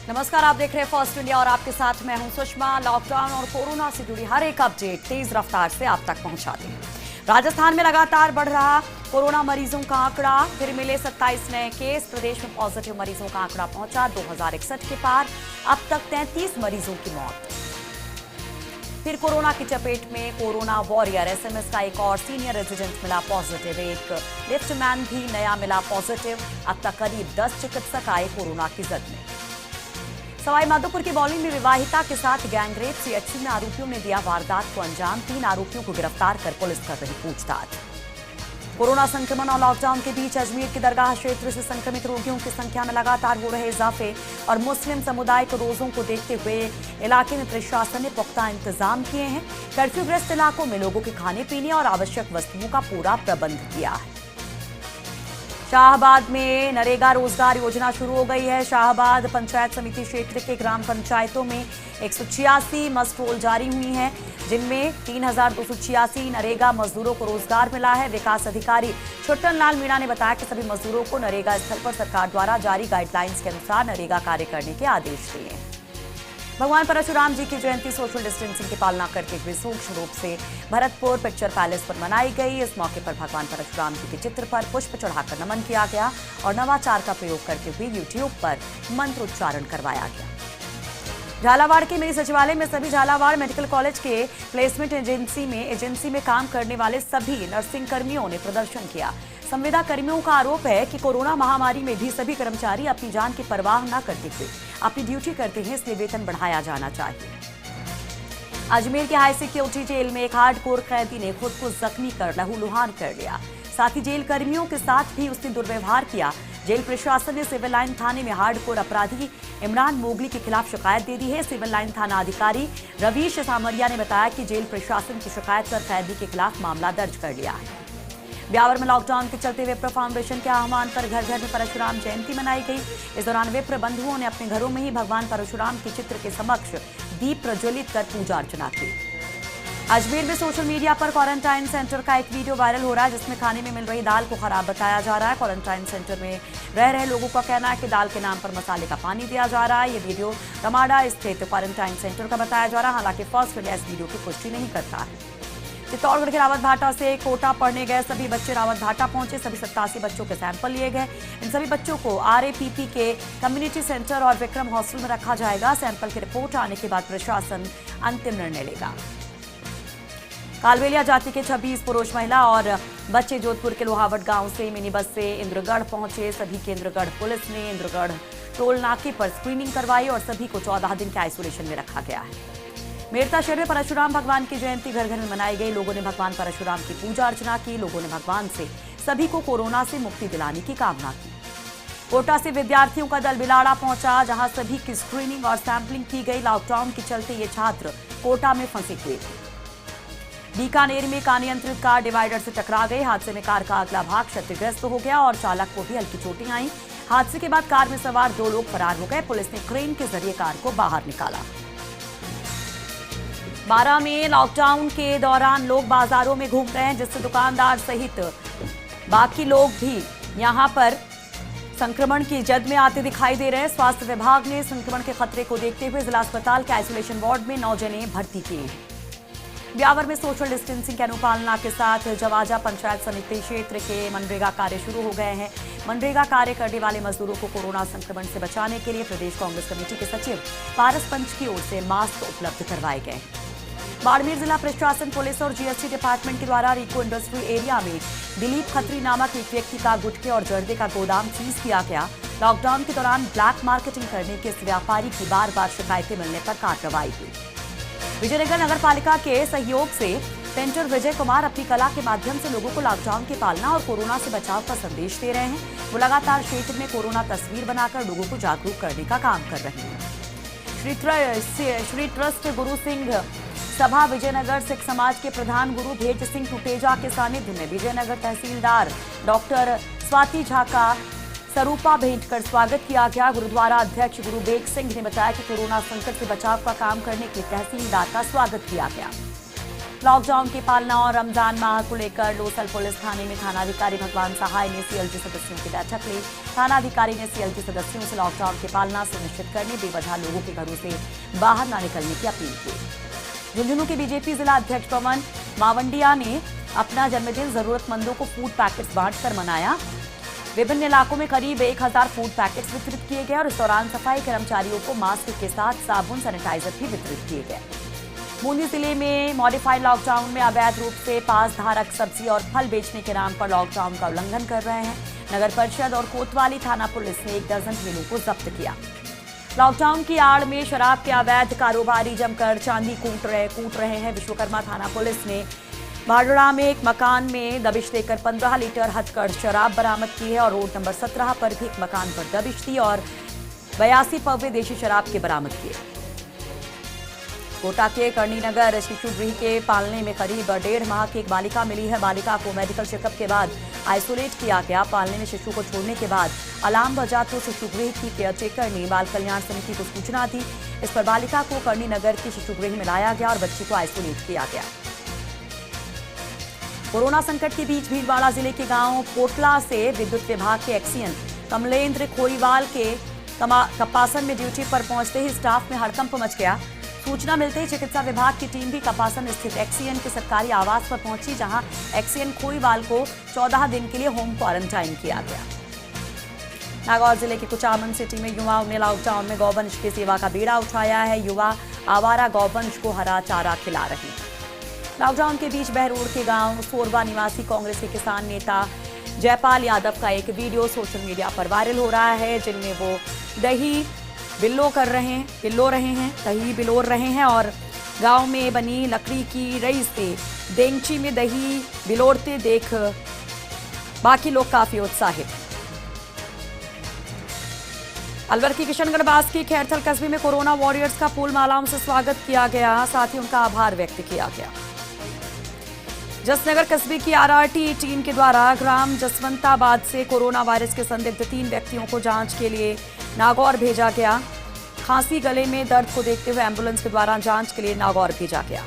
नमस्कार, आप देख रहे हैं फर्स्ट इंडिया और आपके साथ मैं हूं सुषमा। लॉकडाउन और कोरोना से जुड़ी हर एक अपडेट तेज रफ्तार से आप तक पहुंचाते हैं। राजस्थान में लगातार बढ़ रहा कोरोना मरीजों का आंकड़ा, फिर मिले 27 नए केस। प्रदेश में पॉजिटिव मरीजों का आंकड़ा पहुंचा 2061 के पार। अब तक 33 मरीजों की मौत। फिर कोरोना की चपेट में कोरोना वॉरियर एसएमएस का एक और सीनियर रेजिडेंट मिला पॉजिटिव। एक लिफ्टमैन भी नया मिला पॉजिटिव। अब तक करीब 10 चिकित्सक आए कोरोना की जद में। सवाई माधोपुर की बॉलिंग में विवाहिता के साथ गैंगरेप, सीएचसी में आरोपियों ने दिया वारदात को अंजाम। 3 आरोपियों को गिरफ्तार कर पुलिस कर रही पूछताछ। कोरोना संक्रमण और लॉकडाउन के बीच अजमेर के दरगाह क्षेत्र से संक्रमित रोगियों की संख्या में लगातार हो रहे इजाफे और मुस्लिम समुदाय को रोजों को देखते हुए इलाके में प्रशासन ने पुख्ता इंतजाम किए हैं। कर्फ्यूग्रस्त इलाकों में लोगों के खाने पीने और आवश्यक वस्तुओं का पूरा प्रबंध किया है। शाहबाद में नरेगा रोजगार योजना शुरू हो गई है। शाहबाद पंचायत समिति क्षेत्र के ग्राम पंचायतों में 186 मस्ट रोल जारी हुई हैं, जिनमें 3286 नरेगा मजदूरों को रोजगार मिला है। विकास अधिकारी छुट्टन लाल मीणा ने बताया कि सभी मजदूरों को नरेगा स्थल पर सरकार द्वारा जारी गाइडलाइंस के अनुसार नरेगा कार्य करने के आदेश दिए हैं। भगवान परशुराम जी की जयंती सोशल डिस्टेंसिंग की पालना करते हुए सूक्ष्म रूप से भरतपुर पिक्चर पैलेस पर मनाई गई। इस मौके पर भगवान परशुराम जी के चित्र पर पुष्प चढ़ाकर नमन किया गया और नवाचार का प्रयोग करते हुए यूट्यूब पर मंत्रोच्चारण करवाया गया। झालावाड़ के मिनी सचिवालय में सभी झालावाड़ मेडिकल कॉलेज के प्लेसमेंट एजेंसी में काम करने वाले सभी नर्सिंग कर्मियों ने प्रदर्शन किया। संविदा कर्मियों का आरोप है कि कोरोना महामारी में भी सभी कर्मचारी अपनी जान की परवाह न करते हुए अपनी ड्यूटी करते हैं, इसलिए वेतन बढ़ाया जाना चाहिए। अजमेर के हाई सिक्योरिटी जेल में एक हार्डकोर कैदी ने खुद को जख्मी कर लहूलुहान कर लिया। साथ ही जेल कर्मियों के साथ भी उसने दुर्व्यवहार किया। जेल प्रशासन ने सिविल लाइन थाने में हार्डकोर अपराधी इमरान मोगली के खिलाफ शिकायत दे दी है। सिविल लाइन थाना अधिकारी रवीश सामरिया ने बताया कि जेल प्रशासन की शिकायत पर कैदी के खिलाफ मामला दर्ज कर लिया है। ब्यावर में लॉकडाउन के चलते विप्र फाउंडेशन के आह्वान पर घर घर में परशुराम जयंती मनाई गई। इस दौरान विप्र बंधुओं ने अपने घरों में ही भगवान परशुराम के चित्र के समक्ष दीप प्रज्वलित कर पूजा अर्चना की। अजमेर में सोशल मीडिया पर क्वारंटाइन सेंटर का एक वीडियो वायरल हो रहा है, जिसमें खाने में मिल रही दाल को खराब बताया जा रहा है। क्वारंटाइन सेंटर में रह रहे लोगों का कहना है कि दाल के नाम पर मसाले का पानी दिया जा रहा है। ये वीडियो रमाडा स्थित क्वारंटाइन सेंटर का बताया जा रहा है। हालांकि फर्स्ट इंडिया इस वीडियो की पुष्टि नहीं करता है। चित्तौड़गढ़ के रावत भाटा से कोटा पढ़ने गए सभी बच्चे रावत भाटा पहुंचे। सभी 87 बच्चों के सैंपल लिए गए। इन सभी बच्चों को RAPP के कम्युनिटी सेंटर और विक्रम हॉस्टल में रखा जाएगा। सैंपल की रिपोर्ट आने के बाद प्रशासन अंतिम निर्णय लेगा। कालबेलिया जाति के 26 पुरुष, महिला और बच्चे जोधपुर के लोहावट गांव से मिनी बस से इंद्रगढ़ पहुंचे। सभी की इंद्रगढ़ पुलिस ने इंद्रगढ़ टोल नाके पर स्क्रीनिंग करवाई और सभी को 14 दिन के आइसोलेशन में रखा गया है। मेरता शहर में परशुराम भगवान की जयंती घर घर में मनाई गई। लोगों ने भगवान परशुराम की पूजा अर्चना की। लोगों ने भगवान से सभी को कोरोना से मुक्ति दिलाने की कामना की। कोटा से विद्यार्थियों का दल बिलाड़ा पहुंचा, जहां सभी की स्क्रीनिंग और सैंपलिंग की गई। लॉकडाउन के चलते ये छात्र कोटा में फंसे हुए थे। बीकानेर में अनियंत्रित कार डिवाइडर से टकरा गई। हादसे में कार का अगला भाग क्षतिग्रस्त हो गया और चालक को भी हल्की चोटें आईं। हादसे के बाद कार में सवार 2 लोग फरार हो गए। पुलिस ने क्रेन के जरिए कार को बाहर निकाला। बारां में लॉकडाउन के दौरान लोग बाजारों में घूम रहे हैं, जिससे दुकानदार सहित बाकी लोग भी यहां पर संक्रमण की जद में आते दिखाई दे रहे हैं। स्वास्थ्य विभाग ने संक्रमण के खतरे को देखते हुए जिला अस्पताल के आइसोलेशन वार्ड में 9 जने भर्ती किए हैं। ब्यावर में सोशल डिस्टेंसिंग की अनुपालना के साथ जवाजा पंचायत समिति क्षेत्र के मनरेगा कार्य शुरू हो गए हैं। मनरेगा कार्य करने वाले मजदूरों को कोरोना संक्रमण से बचाने के लिए प्रदेश कांग्रेस कमेटी के सचिव पारस पंच की ओर से मास्क उपलब्ध करवाए गए हैं। बाड़मेर जिला प्रशासन, पुलिस और GST डिपार्टमेंट के द्वारा रिको इंडस्ट्री एरिया में दिलीप खत्री नामक एक व्यक्ति का गुटखे और जर्दे का गोदाम सीज किया गया। लॉकडाउन के दौरान ब्लैक मार्केटिंग करने के इस व्यापारी की बार-बार शिकायतें मिलने पर कार्रवाई हुई। विजयनगर नगर पालिका के सहयोग से पेंटर विजय कुमार अपनी कला के माध्यम से लोगों को लॉकडाउन की पालना और कोरोना से बचाव का संदेश दे रहे हैं। वो लगातार क्षेत्र में कोरोना तस्वीर बनाकर लोगों को जागरूक करने का काम कर रहे हैं। श्री ट्रस्ट गुरु सिंह सभा विजयनगर सिख समाज के प्रधान गुरु भेज सिंह टुटेजा के सानिध्य में विजयनगर तहसीलदार डॉक्टर स्वाति झा का सरूपा भेंट कर स्वागत किया गया। गुरुद्वारा अध्यक्ष गुरु बेग सिंह ने बताया कि कोरोना संकट से बचाव का काम करने के लिए तहसीलदार का स्वागत किया गया। लॉकडाउन की पालना और रमजान माह को लेकर लोसल पुलिस थाने में थानाधिकारी भगवान सहाय ने सीएलजी सदस्यों की बैठक ली। थानाधिकारी ने सीएलजी सदस्यों से लॉकडाउन की पालना सुनिश्चित करने, बेवजह लोगों के घरों से बाहर न निकलने की अपील की। झुंझुनू के बीजेपी जिला अध्यक्ष पवन मावंडिया ने अपना जन्मदिन जरूरतमंदों को फूड पैकेट्स बांटकर मनाया। विभिन्न इलाकों में करीब 1000 फूड पैकेट्स वितरित किए गए और इस दौरान सफाई कर्मचारियों को मास्क के साथ साबुन, सैनिटाइजर भी वितरित किए गए। बूंदी जिले में मॉडिफाइड लॉकडाउन में अवैध रूप से पास धारक सब्जी और फल बेचने के नाम पर लॉकडाउन का उल्लंघन कर रहे हैं। नगर परिषद और कोतवाली थाना पुलिस ने 1 दर्जन ठेलों को जब्त किया। लॉकडाउन की आड़ में शराब के अवैध कारोबारी जमकर चांदी कूट रहे हैं। विश्वकर्मा थाना पुलिस ने भाडोड़ा में एक मकान में दबिश देकर 15 लीटर हथकढ़ शराब बरामद की है और रोड नंबर 17 पर भी एक मकान पर दबिश दी और 82 पौवे देशी शराब के बरामद किए। कोटा के कर्णीनगर शिशु गृह के पालने में करीब 1.5 माह की एक बालिका मिली है। बालिका को मेडिकल चेकअप के बाद आइसोलेट किया गया। पालने में शिशु को छोड़ने के बाद अलार्म बजा तो शिशु गृह की केयरटेकर ने बाल कल्याण समिति को सूचना दी। इस पर बालिका को कर्णीनगर के शिशु गृह में लाया गया और बच्ची को आइसोलेट किया गया। कोरोना संकट के बीच भीलवाड़ा जिले के गांव पोटला से विद्युत विभाग के एक्सीएन कमलेंद्र खोईवाल के कपासन में ड्यूटी पर पहुंचते ही स्टाफ में हड़कंप मच गया। सूचना मिलते ही चिकित्सा विभाग की टीम भी कपासन स्थित एक्सीएन के सरकारी आवास पर पहुंची, जहां एक्सीएन खोईवाल को 14 दिन के लिए होम क्वारंटाइन किया गया। नागौर जिले के कुचामन सिटी में युवाओं ने लॉकडाउन में गौवंश की सेवा का बीड़ा उठाया है। युवा आवारा गौवंश को हरा चारा खिला रहे हैं। लॉकडाउन के बीच बहरोड के गांव सोरवा निवासी कांग्रेस के किसान नेता जयपाल यादव का एक वीडियो सोशल मीडिया पर वायरल हो रहा है, जिनमें वो दही बिल्लो रहे हैं और गांव में बनी लकड़ी की रई से देंगची में दही बिलोड़ते देख बाकी लोग काफी उत्साहित। अलवर की किशनगढ़ बास की खैरथल कस्बे में कोरोना वॉरियर्स का फूल मालाओं से स्वागत किया गया, साथ ही उनका आभार व्यक्त किया गया। जसनगर कस्बे की आरआरटी टीम के द्वारा ग्राम जसवंताबाद से कोरोना वायरस के संदिग्ध 3 व्यक्तियों को जांच के लिए नागौर भेजा गया। खांसी, गले में दर्द को देखते हुए एम्बुलेंस के द्वारा जांच के लिए नागौर भेजा गया।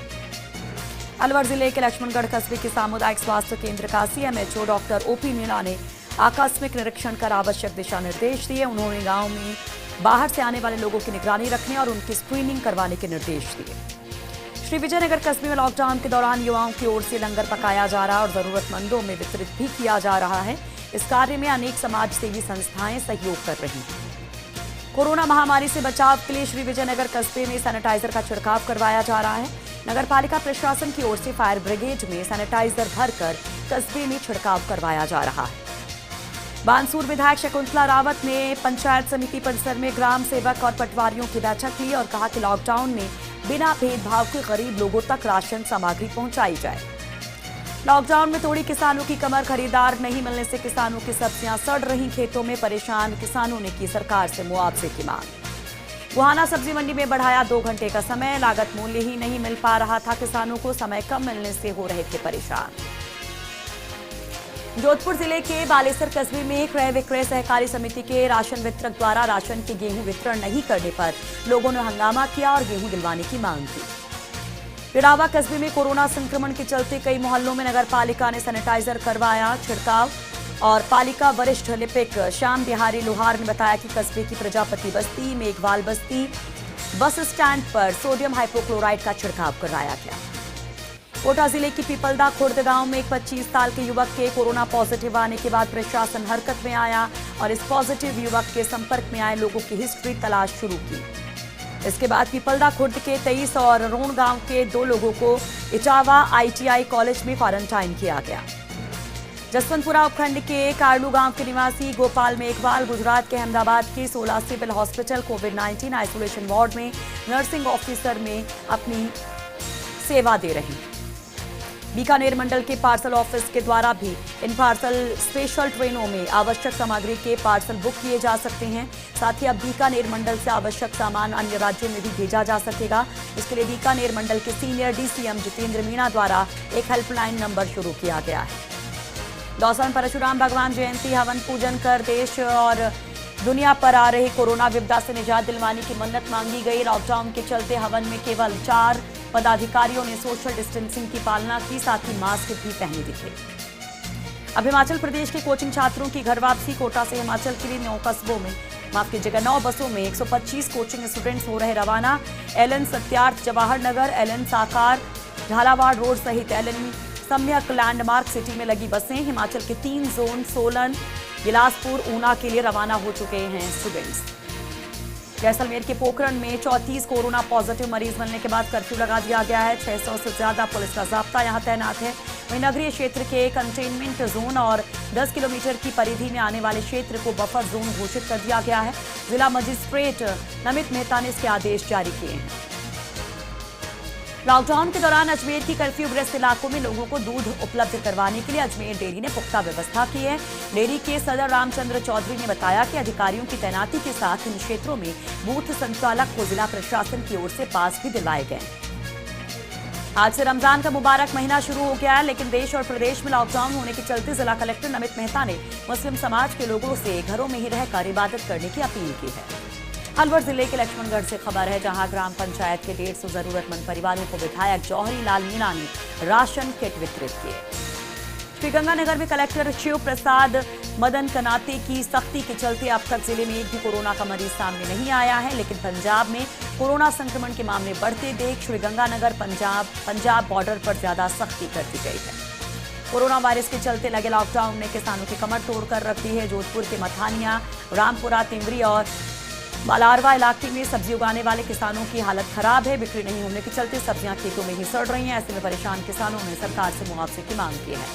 अलवर जिले के लक्ष्मणगढ़ कस्बे के सामुदायिक स्वास्थ्य केंद्र का सीएमएचओ डॉक्टर ओपी मीणा ने आकस्मिक निरीक्षण कर आवश्यक दिशा निर्देश दिए। उन्होंने गांव में बाहर से आने वाले लोगों की निगरानी रखने और उनकी स्क्रीनिंग करवाने के निर्देश दिए। श्री विजयनगर कस्बे में लॉकडाउन के दौरान युवाओं की ओर से लंगर पकाया जा रहा है और जरूरतमंदों में वितरित भी किया जा रहा है। इस कार्य में अनेक समाज सेवी संस्थाएं सहयोग कर रही हैं। कोरोना महामारी से बचाव के लिए श्री विजयनगर कस्बे में सैनिटाइजर का छिड़काव करवाया जा रहा है। नगर पालिका प्रशासन की ओर से फायर ब्रिगेड में सैनिटाइजर भरकर कस्बे में छिड़काव करवाया जा रहा है। बानसूर विधायक शकुंतला रावत ने पंचायत समिति परिसर में ग्राम सेवक और पटवारियों की बैठक ली और कहा कि लॉकडाउन में बिना भेदभाव के गरीब लोगों तक राशन सामग्री पहुंचाई जाए। लॉकडाउन में तोड़ी किसानों की कमर, खरीदार नहीं मिलने से किसानों की सब्जियां सड़ रही, खेतों में परेशान किसानों ने की सरकार से मुआवजे की मांग। गोहाना सब्जी मंडी में बढ़ाया 2 घंटे का समय, लागत मूल्य ही नहीं मिल पा रहा था किसानों को, समय कम मिलने से हो रहे थे परेशान। जोधपुर जिले के बालेसर कस्बे में क्रय विक्रय सहकारी समिति के राशन वितरक द्वारा राशन के गेहूं वितरण नहीं करने पर लोगों ने हंगामा किया और गेहूं दिलवाने की मांग की। पिड़ावा कस्बे में कोरोना संक्रमण के चलते कई मोहल्लों में नगर पालिका ने सैनिटाइजर करवाया छिड़काव और पालिका वरिष्ठ लिपिक श्याम बिहारी लोहार ने बताया कि कस्बे की प्रजापति बस्ती, मेघवाल बस्ती, बस स्टैंड पर सोडियम हाइपोक्लोराइड का छिड़काव कराया गया। कोटा जिले की पीपलदा खुर्द गांव में एक 25 साल के युवक के कोरोना पॉजिटिव आने के बाद प्रशासन हरकत में आया और इस पॉजिटिव युवक के संपर्क में आए लोगों की हिस्ट्री तलाश शुरू की। इसके बाद पीपलदा खुर्द के 23 और रोण गांव के 2 लोगों को इटावा ITI कॉलेज में क्वारंटाइन किया गया। जसवंतपुरा उपखंड के कार्लू गांव के निवासी गोपाल मेघवाल गुजरात के अहमदाबाद के 16 सिविल हॉस्पिटल कोविड-19 आइसोलेशन वार्ड में नर्सिंग ऑफिसर में अपनी सेवा दे रहे हैं। बीकानेर मंडल के पार्सल ऑफिस के द्वारा भी इन पार्सल स्पेशल ट्रेनों में आवश्यक सामग्री के पार्सल बुक किए जा सकते हैं। साथ ही अब बीकानेर मंडल से आवश्यक सामान अन्य राज्यों में भी भेजा जा सकेगा। इसके लिए बीकानेर मंडल के सीनियर DCM जितेंद्र मीणा द्वारा एक हेल्पलाइन नंबर शुरू किया गया है। दौसा में परशुराम भगवान जयंती हवन पूजन कर देश और दुनिया पर आ रहे कोरोना विपदा से निजात दिलवाने की मन्नत मांगी गई। लॉकडाउन के चलते हवन में केवल 4 पदाधिकारियों ने सोशल डिस्टेंसिंग की पालना की, साथ ही मास्क भी पहने दिखे। अब हिमाचल प्रदेश के कोचिंग छात्रों की घर वापसी। कोटा से हिमाचल के लिए 9 कस्बों में 9 बसों में 125 कोचिंग स्टूडेंट्स हो रहे रवाना। एलएन सत्यार्थ जवाहर नगर, एलएन साकार झालावाड़ रोड सहित एलएन सम्यक लैंडमार्क सिटी में लगी बसें हिमाचल के 3 जोन सोलन, बिलासपुर, ऊना के लिए रवाना हो चुके हैं स्टूडेंट्स। जैसलमेर के पोखरण में 34 कोरोना पॉजिटिव मरीज मिलने के बाद कर्फ्यू लगा दिया गया है। 600 से ज्यादा पुलिस का जाब्ता यहां तैनात है। वहीं नगरीय क्षेत्र के कंटेनमेंट जोन और 10 किलोमीटर की परिधि में आने वाले क्षेत्र को बफर जोन घोषित कर दिया गया है। जिला मजिस्ट्रेट नमित मेहता ने इसके आदेश जारी किए हैं। लॉकडाउन के दौरान अजमेर की कर्फ्यू ग्रस्त इलाकों में लोगों को दूध उपलब्ध करवाने के लिए अजमेर डेयरी ने पुख्ता व्यवस्था की है। डेयरी के सदर रामचंद्र चौधरी ने बताया कि अधिकारियों की तैनाती के साथ इन क्षेत्रों में बूथ संचालक को जिला प्रशासन की ओर से पास भी दिलवाए गए। आज से रमजान का मुबारक महीना शुरू हो गया है, लेकिन देश और प्रदेश में लॉकडाउन होने के चलते जिला कलेक्टर नमित मेहता ने मुस्लिम समाज के लोगों से घरों में ही रहकर इबादत करने की अपील की है। अलवर जिले के लक्ष्मणगढ़ से खबर है, जहां ग्राम पंचायत के 150 जरूरतमंद परिवारों को विधायक जौहरी लाल मीणा ने राशन किट वितरित किए। श्रीगंगानगर में कलेक्टर शिव प्रसाद मदन कनाते की सख्ती के चलते अब तक जिले में एक भी कोरोना का मरीज सामने नहीं आया है, लेकिन पंजाब में कोरोना संक्रमण के मामले बढ़ते देख श्रीगंगानगर पंजाब बॉर्डर पर ज्यादा सख्ती कर दी गई है। कोरोना वायरस के चलते लगे लॉकडाउन ने किसानों की कमर तोड़कर रख दी है। जोधपुर के मथानिया, रामपुरा, तिमरी और बालारवा इलाके में सब्जी उगाने वाले किसानों की हालत खराब है। बिक्री नहीं होने के चलते सब्जियां खेतों में ही सड़ रही हैं। ऐसे में परेशान किसानों ने सरकार से मुआवजे की मांग की है।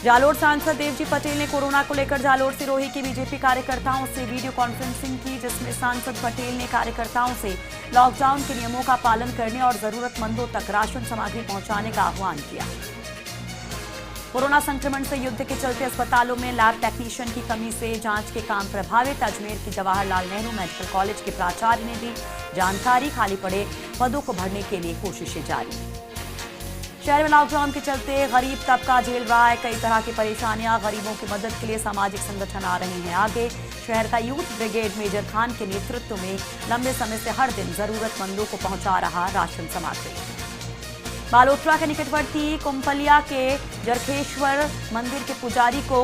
जालोर सांसद देवजी पटेल ने कोरोना को लेकर जालोर सिरोही के बीजेपी कार्यकर्ताओं से वीडियो कॉन्फ्रेंसिंग की, जिसमें सांसद पटेल ने कार्यकर्ताओं से लॉकडाउन के नियमों का पालन करने और जरूरतमंदों तक राशन सामग्री पहुंचाने का आह्वान किया। कोरोना संक्रमण से युद्ध के चलते अस्पतालों में लैब टेक्नीशियन की कमी से जांच के काम प्रभावित। अजमेर के जवाहरलाल नेहरू मेडिकल कॉलेज के प्राचार्य ने दी जानकारी। खाली पड़े पदों को भरने के लिए कोशिशें जारी। शहर में लॉकडाउन के चलते गरीब तबका झेल रहा है कई तरह की परेशानियां। गरीबों की मदद के लिए सामाजिक संगठन आ रहे हैं आगे। शहर का यूथ ब्रिगेड मेजर खान के नेतृत्व में लंबे समय से हर दिन जरूरतमंदों को पहुंचा रहा राशन सामग्री। बालोतरा के निकटवर्ती कुंपलिया के जरखेश्वर मंदिर के पुजारी को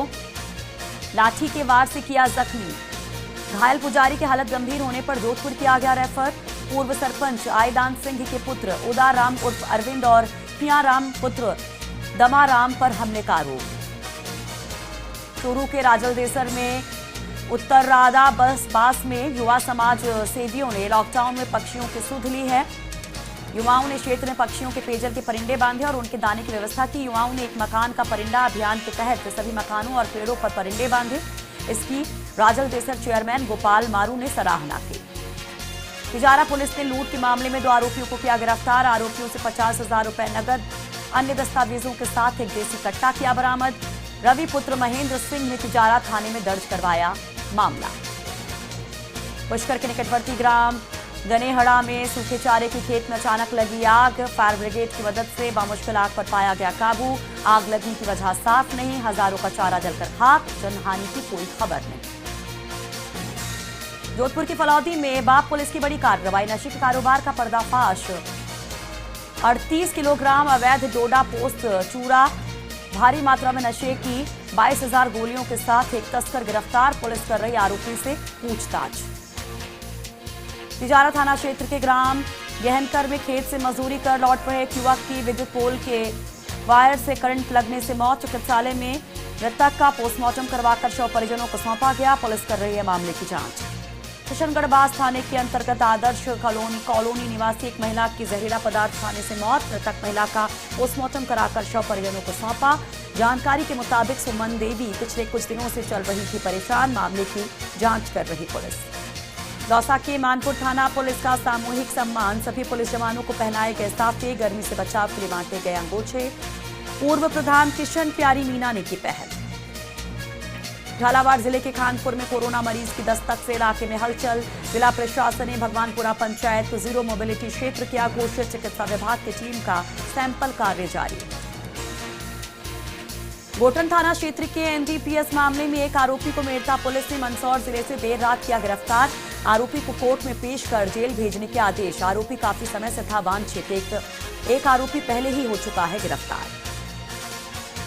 लाठी के वार से किया जख्मी। घायल पुजारी की हालत गंभीर होने पर जोधपुर किया गया रेफर। पूर्व सरपंच आयदान सिंह के पुत्र उदाराम उर्फ अरविंद और पियाराम पुत्र दमाराम पर हमले का आरोप। चूरू के राजलदेसर में उत्तरराधा बास में युवा समाज सेवियों ने लॉकडाउन में पक्षियों की सुध ली है। युवाओं ने क्षेत्र में पक्षियों के पेयजल के परिंदे बांधे और उनके दाने की व्यवस्था की। युवाओं ने एक मकान का परिंदा अभियान के तहत सभी मकानों और पेड़ों पर परिंदे बांधे। इसकी राजलदेसर चेयरमैन गोपाल मारू ने सराहना की। तिजारा पुलिस ने लूट के मामले में 2 आरोपियों को किया गिरफ्तार। आरोपियों से 50,000 रुपए नकद, अन्य दस्तावेजों के साथ एक देसी कट्टा किया बरामद। रवि पुत्र महेंद्र सिंह ने तिजारा थाने में दर्ज करवाया मामला। पुष्कर के निकटवर्ती ग्राम गनेहड़ा में सूखे चारे की खेत में अचानक लगी आग। फायर ब्रिगेड की मदद से बामुश्किल आग पर पाया गया काबू। आग लगने की वजह साफ नहीं, हजारों का चारा जलकर खाक, जनहानि की कोई खबर नहीं। जोधपुर की फलौदी में बाप पुलिस की बड़ी कार्रवाई। नशे के कारोबार का पर्दाफाश। 38 किलोग्राम अवैध डोडा पोस्त चूरा, भारी मात्रा में नशे की 22,000 गोलियों के साथ एक तस्कर गिरफ्तार। पुलिस कर रही आरोपी से पूछताछ। तिजारा थाना क्षेत्र के ग्राम गहनकर में खेत से मजदूरी कर लौट रहे एक युवक की विद्युत पोल के वायर से करंट लगने से मौत। चिकित्सालय में मृतक का पोस्टमार्टम करवाकर शव परिजनों को सौंपा गया। पुलिस कर रही है मामले की जांच। किशनगढ़ बास थाने के अंतर्गत आदर्श कॉलोनी निवासी एक महिला की जहरीला पदार्थ खाने से मौत। मृतक महिला का पोस्टमार्टम कराकर शव परिजनों को सौंपा। जानकारी के मुताबिक सुमन देवी पिछले कुछ दिनों से चल रही थी परेशान। मामले की जांच कर रही पुलिस। दौसा के मानपुर थाना पुलिस का सामूहिक सम्मान। सभी पुलिस जवानों को पहनाए गए साफे। गर्मी से बचाव के लिए बांटे गए अंगोछे। पूर्व प्रधान किशन प्यारी मीणा ने की पहल। झालावाड़ जिले के खानपुर में कोरोना मरीज की दस्तक से इलाके में हलचल। जिला प्रशासन ने भगवानपुरा पंचायत को जीरो मोबिलिटी क्षेत्र किया घोषित। चिकित्सा विभाग की टीम का सैंपल कार्य जारी। गोटन थाना क्षेत्र के एनडीपीएस मामले में एक आरोपी को मेरठा पुलिस ने मंदसौर जिले से देर रात किया गिरफ्तार। आरोपी को कोर्ट में पेश कर जेल भेजने के आदेश। आरोपी काफी समय से था वांछित। एक आरोपी पहले ही हो चुका है गिरफ्तार।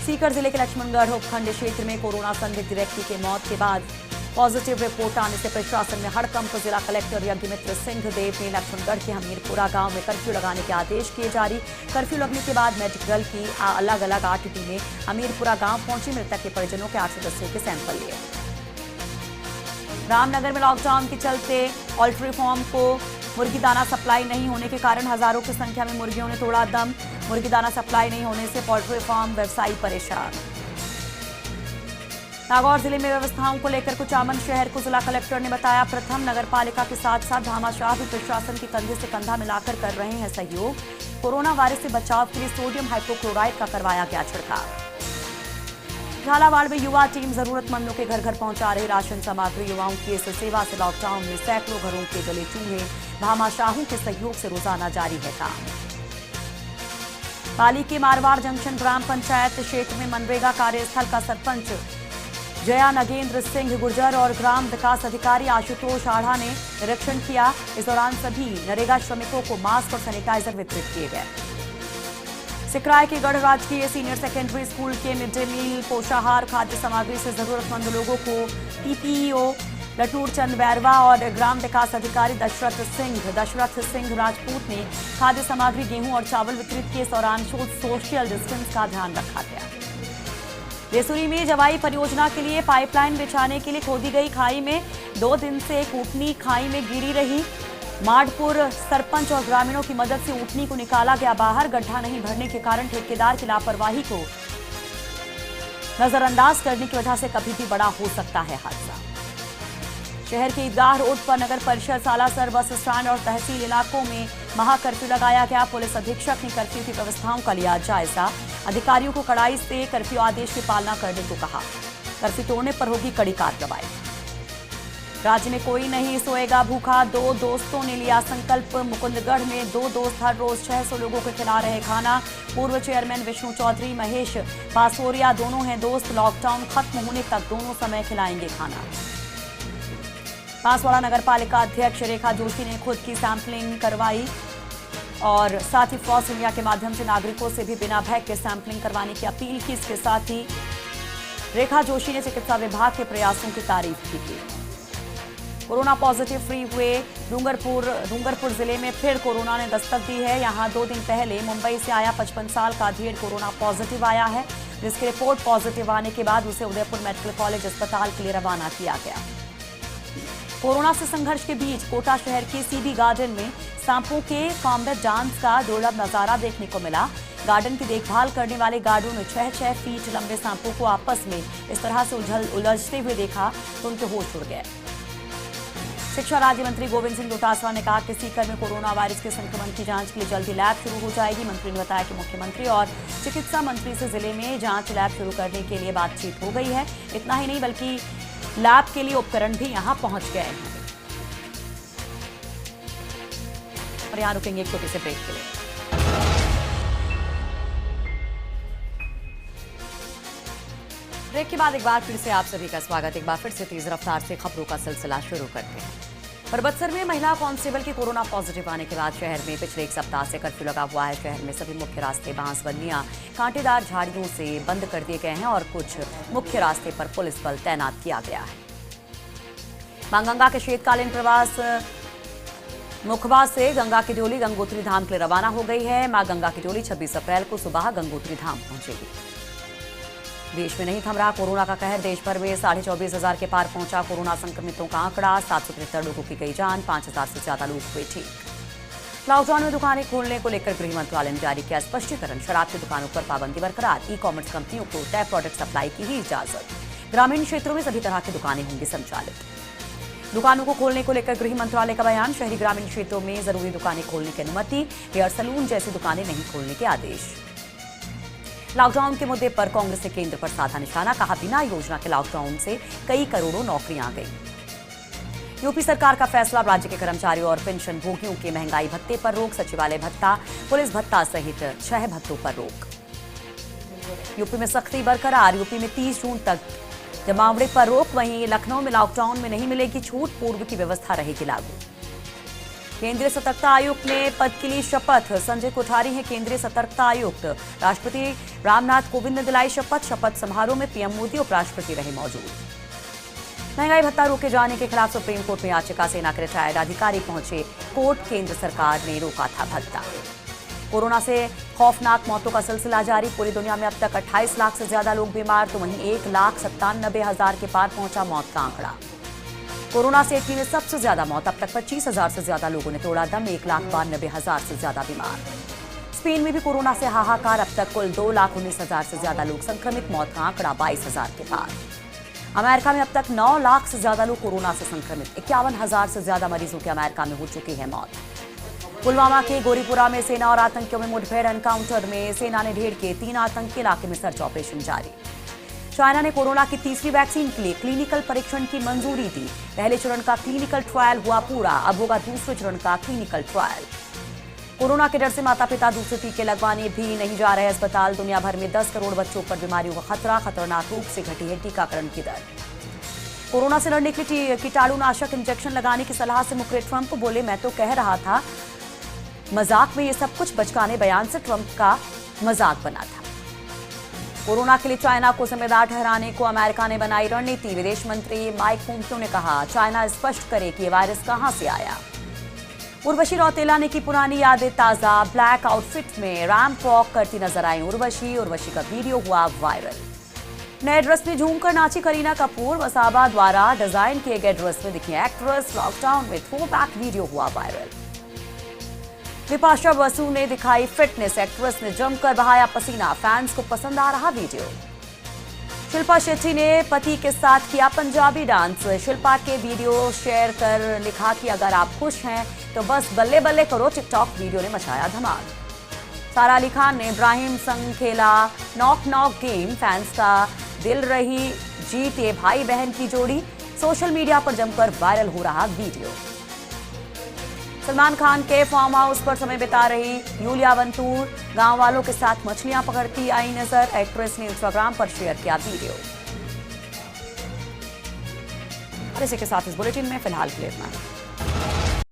सीकर जिले के लक्ष्मणगढ़ उपखंड क्षेत्र में कोरोना संदिग्ध व्यक्ति की मौत के बाद पॉजिटिव रिपोर्ट आने से प्रशासन में हड़कंप। जिला कलेक्टर यज्ञमित्र सिंह देव ने लक्ष्मणगढ़ के हमीरपुरा गांव में कर्फ्यू लगाने के आदेश किए जारी। कर्फ्यू लगने के बाद मेडिकल की अलग अलग 8 टीमें हमीरपुरा गांव पहुंची। मृतक के परिजनों के 8 सदस्यों के सैंपल लिए। रामनगर में लॉकडाउन के चलते पोल्ट्री फार्म को मुर्गी दाना सप्लाई नहीं होने के कारण हजारों की संख्या में मुर्गियों ने तोड़ा दम। मुर्गी दाना सप्लाई नहीं होने से पोल्ट्री फार्म व्यवसायी परेशान। नागौर जिले में व्यवस्थाओं को लेकर कुचामन शहर को जिला कलेक्टर ने बताया प्रथम। नगरपालिका के साथ साथ भामाशाह भी प्रशासन के कंधे से कंधा मिलाकर कर रहे हैं सहयोग। कोरोना वायरस से बचाव के लिए सोडियम हाइपोक्लोराइड का करवाया गया छिड़काव। झालावाड़ में युवा टीम जरूरतमंदों के घर घर पहुंचा रही राशन सामग्री। युवाओं की इस सेवा से लॉकडाउन में सैकड़ों घरों के जले चूल्हे। भामाशाहों के सहयोग से रोजाना जारी है काम। पाली के मारवाड़ जंक्शन ग्राम पंचायत क्षेत्र में मनरेगा कार्यस्थल का सरपंच जया नगेंद्र सिंह गुर्जर और ग्राम विकास अधिकारी आशुतोष आढ़ा ने निरीक्षण किया। इस दौरान सभी नरेगा श्रमिकों को मास्क और सैनिटाइजर वितरित किए गए। सिकराय के गढ़ राजकीय सीनियर सेकेंडरी स्कूल के मिड डे मील पोषाहार खाद्य सामग्री से जरूरतमंद लोगों को पीपीईओ लटूर चंद बैरवा और ग्राम विकास अधिकारी दशरथ सिंह राजपूत ने खाद्य सामग्री गेहूं और चावल वितरित किए। इस दौरान सोशल डिस्टेंस का ध्यान रखा गया। देसुरी में जवाई परियोजना के लिए पाइपलाइन बिछाने के लिए खोदी गई खाई में 2 दिन से एक ऊँटनी खाई में गिरी रही। माडपुर सरपंच और ग्रामीणों की मदद से ऊँटनी को निकाला गया बाहर। गड्ढा नहीं भरने के कारण ठेकेदार की लापरवाही को नजरअंदाज करने की वजह से कभी भी बड़ा हो सकता है हादसा। शहर के ईदगाह रोड पर नगर परिषद सालासर बस स्टैंड और तहसील इलाकों में महाकर्फ्यू लगाया गया। पुलिस अधीक्षक ने कर्फ्यू की व्यवस्थाओं का लिया जायजा। अधिकारियों को कड़ाई से कर्फ्यू आदेश की पालना करने को कहा। कर्फ्यू तोड़ने पर होगी कड़ी कार्रवाई। राज्य में कोई नहीं सोएगा भूखा। 2 दोस्तों ने लिया संकल्प। मुकुंदगढ़ में 2 दोस्त हर रोज 600 लोगों को खिला रहे खाना। पूर्व चेयरमैन विष्णु चौधरी महेश पासोरिया दोनों हैं दोस्त। लॉकडाउन खत्म होने तक दोनों समय खिलाएंगे खाना। बांसवाड़ा नगर पालिका अध्यक्ष रेखा जोशी ने खुद की सैंपलिंग करवाई और साथ ही फॉस इंडिया के माध्यम से नागरिकों से भी बिना भय के सैंपलिंग करवाने की अपील की। इसके साथ ही रेखा जोशी ने चिकित्सा विभाग के प्रयासों की तारीफ भी की। कोरोना पॉजिटिव फ्री हुए डूंगरपुर जिले में फिर कोरोना ने दस्तक दी है। यहां 2 दिन पहले मुंबई से आया 55 साल का ढेर कोरोना पॉजिटिव आया है, जिसकी रिपोर्ट पॉजिटिव आने के बाद उसे उदयपुर मेडिकल कॉलेज अस्पताल के लिए रवाना किया गया। कोरोना से संघर्ष के बीच कोटा शहर के सीबी गार्डन में सांपों के कॉम्बैट डांस का दुर्लभ नजारा देखने को मिला। गार्डन की देखभाल करने वाले गार्डों ने 6 फीट लंबे सांपों को आपस में इस तरह से उलझते हुए देखा तो उनके होश उड़ गए। शिक्षा राज्य मंत्री गोविंद सिंह डोटासरा ने कहा कि सीकर में कोरोना वायरस के संक्रमण की जांच के लिए जल्दी लैब शुरू हो जाएगी। मंत्री ने बताया कि मुख्यमंत्री और चिकित्सा मंत्री से जिले में जांच लैब शुरू करने के लिए बातचीत हो गई है। इतना ही नहीं बल्कि लैब के लिए उपकरण भी यहां पहुंच गए हैं। और यहां रुकेंगे एक छोटे से ब्रेक के लिए। ब्रेक के बाद एक बार फिर से आप सभी का स्वागत। एक बार फिर से तेज रफ्तार से खबरों का सिलसिला शुरू करते हैं। परबतसर में महिला कांस्टेबल के कोरोना पॉजिटिव आने के बाद शहर में पिछले 1 सप्ताह से कर्फ्यू लगा हुआ है। शहर में सभी मुख्य रास्ते बांसबंदियां कांटेदार झाड़ियों से बंद कर दिए गए हैं और कुछ मुख्य रास्ते पर पुलिस बल तैनात किया गया है। मां गंगा के शीतकालीन प्रवास मुखबा से गंगा की डोली गंगोत्री धाम के लिए रवाना हो गई है। मां गंगा की डोली 26 अप्रैल को सुबह गंगोत्री धाम पहुंचेगी। देश में नहीं थम रहा कोरोना का कहर। देश भर में 24,500 के पार पहुंचा कोरोना संक्रमितों का आंकड़ा। 773 लोगों की गई जान, 5,000 से ज्यादा लोग हुए ठीक। लॉकडाउन में दुकानें खोलने को लेकर गृह मंत्रालय ने जारी किया स्पष्टीकरण। शराब की दुकानों पर पाबंदी बरकरार। ई-कॉमर्स कंपनियों को तय प्रोडक्ट सप्लाई की ही इजाजत। ग्रामीण क्षेत्रों में सभी तरह की दुकानें होंगी संचालित। दुकानों को खोलने को लेकर गृह मंत्रालय का बयान। शहरी ग्रामीण क्षेत्रों में जरूरी दुकानें खोलने की अनुमति। हेयर सैलून जैसी दुकानें नहीं खोलने के आदेश। लॉकडाउन के मुद्दे पर कांग्रेस ने केंद्र पर साधा निशाना। कहा बिना योजना के लॉकडाउन से कई करोड़ों नौकरियां गई। यूपी सरकार का फैसला। राज्य के कर्मचारियों और पेंशन भोगियों के महंगाई भत्ते पर रोक। सचिवालय भत्ता, पुलिस भत्ता सहित 6 भत्तों पर रोक। यूपी में सख्ती बरकरार, यूपी में 30 जून तक जमावड़े पर रोक। वहीं लखनऊ में लॉकडाउन में नहीं मिलेगी छूट, पूर्व की व्यवस्था रहेगी लागू। केंद्रीय सतर्कता आयुक्त ने पद के लिए शपथ, संजय कोठारी हैं केंद्रीय सतर्कता आयुक्त। राष्ट्रपति रामनाथ कोविंद ने दिलाई शपथ, शपथ समारोह में पीएम मोदी उपराष्ट्रपति रहे मौजूद। महंगाई भत्ता रोके जाने के खिलाफ सुप्रीम कोर्ट में याचिका, सेना के रिटायर्ड अधिकारी पहुंचे कोर्ट, केंद्र सरकार ने रोका था भत्ता। कोरोना से खौफनाक मौतों का सिलसिला जारी, पूरी दुनिया में अब तक 28 लाख से ज्यादा लोग बीमार, तो वहीं 1,97,000 के पार पहुंचा मौत का आंकड़ा। कोरोना से इटली में सबसे ज्यादा मौत, अब तक 25,000 से ज्यादा लोगों ने तोड़ा दम, 1,92,000 से ज्यादा बीमार। स्पेन में भी कोरोना से हाहाकार, अब तक कुल 2,19,000 से ज्यादा लोग संक्रमित, मौत का आंकड़ा 22,000 के पार। अमेरिका में अब तक 9 लाख से ज्यादा लोग कोरोना से संक्रमित, 51,000 से ज्यादा मरीजों की अमेरिका में हो चुकी है मौत। पुलवामा के गोरीपुरा में सेना और आतंकियों में मुठभेड़, एनकाउंटर में सेना ने ढेर किए 3 आतंकी, इलाके में सर्च ऑपरेशन जारी। चाइना ने कोरोना की तीसरी वैक्सीन के लिए क्लिनिकल परीक्षण की मंजूरी दी। पहले चरण का क्लिनिकल ट्रायल हुआ पूरा, अब होगा दूसरे चरण का क्लिनिकल ट्रायल। कोरोना के डर से माता पिता दूसरे टीके लगवाने भी नहीं जा रहे अस्पताल। दुनिया भर में 10 करोड़ बच्चों पर बीमारियों का खतरा, खतरनाक रूप से घटी है टीकाकरण की दर। कोरोना से लड़ने के लिए कीटाणुनाशक इंजेक्शन लगाने की सलाह से मुकरे ट्रंप, बोले मैं तो कह रहा था मजाक में, ये सब कुछ बचकाने बयान से ट्रंप का मजाक बना था। कोरोना के लिए चाइना को जिम्मेदार ठहराने को अमेरिका ने बनाई रणनीति। विदेश मंत्री माइक पोम्पियो ने कहा चाइना स्पष्ट करे कि ये वायरस कहां से आया। उर्वशी रौतेला ने की पुरानी यादें ताजा, ब्लैक आउटफिट में रैंप वॉक करती नजर आई उर्वशी का वीडियो हुआ वायरल। नए ड्रेस में झूमकर नाची करीना कपूर, वसाबा द्वारा डिजाइन किए गए ड्रेस में दिखी एक्ट्रेस, लॉकडाउन में थ्रोबैक वीडियो हुआ वायरल। विपाशा बसु ने दिखाई फिटनेस, एक्ट्रेस ने जमकर बहाया पसीना, फैंस को पसंद आ रहा वीडियो। शिल्पा शेट्टी ने पति के साथ किया पंजाबी डांस, शिल्पा के वीडियो शेयर कर लिखा कि अगर आप खुश हैं तो बस बल्ले बल्ले करो, टिकटॉक वीडियो ने मचाया धमाल। सारा अली खान ने इब्राहिम संग खेला नॉक नॉक गेम, फैंस का दिल रही जीत ये भाई बहन की जोड़ी, सोशल मीडिया पर जमकर वायरल हो रहा वीडियो। सलमान खान के फार्म हाउस पर समय बिता रही यूलिया वंतूर, गांव वालों के साथ मछलियां पकड़ती आई नजर, एक्ट्रेस ने इंस्टाग्राम पर शेयर किया वीडियो। और इसी के साथ इस बुलेटिन में फिलहाल के लिए इतना।